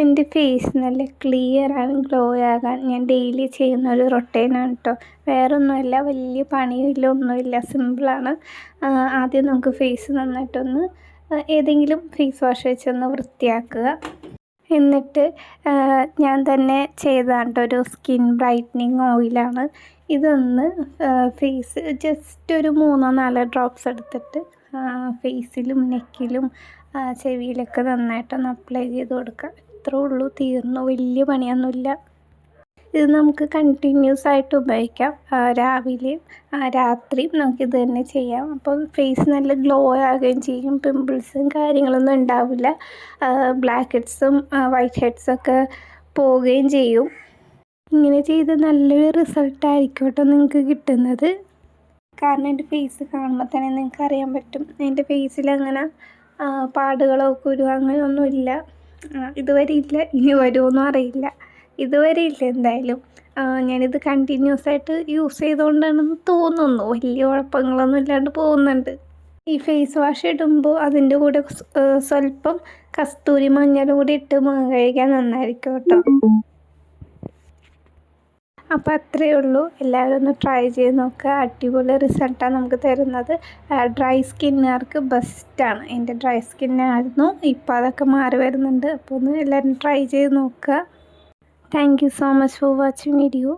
എൻ്റെ ഫേസ് നല്ല clear and glow ആകാൻ ഞാൻ ഡെയിലി ചെയ്യുന്ന ഒരു റൊട്ടീനാണ് കേട്ടോ. വേറൊന്നുമല്ല, വലിയ പണിയില്ല, ഒന്നുമില്ല, സിമ്പിളാണ്. ആദ്യം നമുക്ക് ഫേസ് നന്നായിട്ടൊന്ന് ഏതെങ്കിലും ഫേസ് വാഷ് വെച്ചൊന്ന് വൃത്തിയാക്കുക. എന്നിട്ട് ഞാൻ തന്നെ ചെയ്തതാണ് കേട്ടോ, ഒരു സ്കിൻ ബ്രൈറ്റനിങ് ഓയിലാണ്. ഇതൊന്ന് ഫേസ് ജസ്റ്റ് ഒരു 3-4 ഡ്രോപ്സ് എടുത്തിട്ട് ഫേസിലും നെക്കിലും ചെവിയിലൊക്കെ നന്നായിട്ടൊന്ന് അപ്ലൈ ചെയ്ത് കൊടുക്കുക. ഇത്രേ ഉള്ളൂ, തീർന്നു. വലിയ പണിയൊന്നുമില്ല. ഇത് നമുക്ക് കണ്ടിന്യൂസ് ആയിട്ട് ഉപയോഗിക്കാം. രാവിലെയും രാത്രിയും നമുക്കിത് തന്നെ ചെയ്യാം. അപ്പം ഫേസ് നല്ല ഗ്ലോ ആകുകയും ചെയ്യും. പിമ്പിൾസും കാര്യങ്ങളൊന്നും ഉണ്ടാവില്ല. ബ്ലാക്ക് ഹെഡ്സും വൈറ്റ് ഹെഡ്സൊക്കെ പോവുകയും ചെയ്യും. ഇങ്ങനെ ചെയ്ത് നല്ലൊരു റിസൾട്ടായിരിക്കും കേട്ടോ നിങ്ങൾക്ക് കിട്ടുന്നത്. കാരണം എൻ്റെ ഫേസ് കാണുമ്പോൾ തന്നെ നിങ്ങൾക്ക് അറിയാൻ പറ്റും. എൻ്റെ ഫേസിലങ്ങനെ പാടുകളോ കുരുവോ അങ്ങനെയൊന്നുമില്ല. ഇതുവരെ ഇല്ല, ഇനി വരുമോയെന്നും അറിയില്ല. ഇതുവരെ ഇല്ല എന്തായാലും. ഞാനിത് കണ്ടിന്യൂസ് ആയിട്ട് യൂസ് ചെയ്തുകൊണ്ടാണെന്ന് തോന്നുന്നു. വലിയ കുഴപ്പങ്ങളൊന്നും ഇല്ലാണ്ട് പോകുന്നുണ്ട്. ഈ ഫേസ് വാഷ് ഇടുമ്പോൾ അതിൻ്റെ കൂടെ സ്വല്പം കസ്തൂരി മഞ്ഞളും കൂടി ഇട്ട് മുഖം കഴുകാൻ നന്നായിരിക്കും കേട്ടോ. അപ്പോൾ അത്രയേ ഉള്ളൂ. എല്ലാവരും ഒന്ന് ട്രൈ ചെയ്ത് നോക്കുക. അടിപൊളി റിസൾട്ടാണ് നമുക്ക് തരുന്നത്. ഡ്രൈ സ്കിന്നുകാർക്ക് ബെസ്റ്റാണ്. എൻ്റെ ഡ്രൈ സ്കിന്നായിരുന്നു, ഇപ്പോൾ അതൊക്കെ മാറി വരുന്നുണ്ട്. അപ്പോൾ ഒന്ന് എല്ലാവരും ട്രൈ ചെയ്ത് നോക്കുക. Thank you so much for watching video.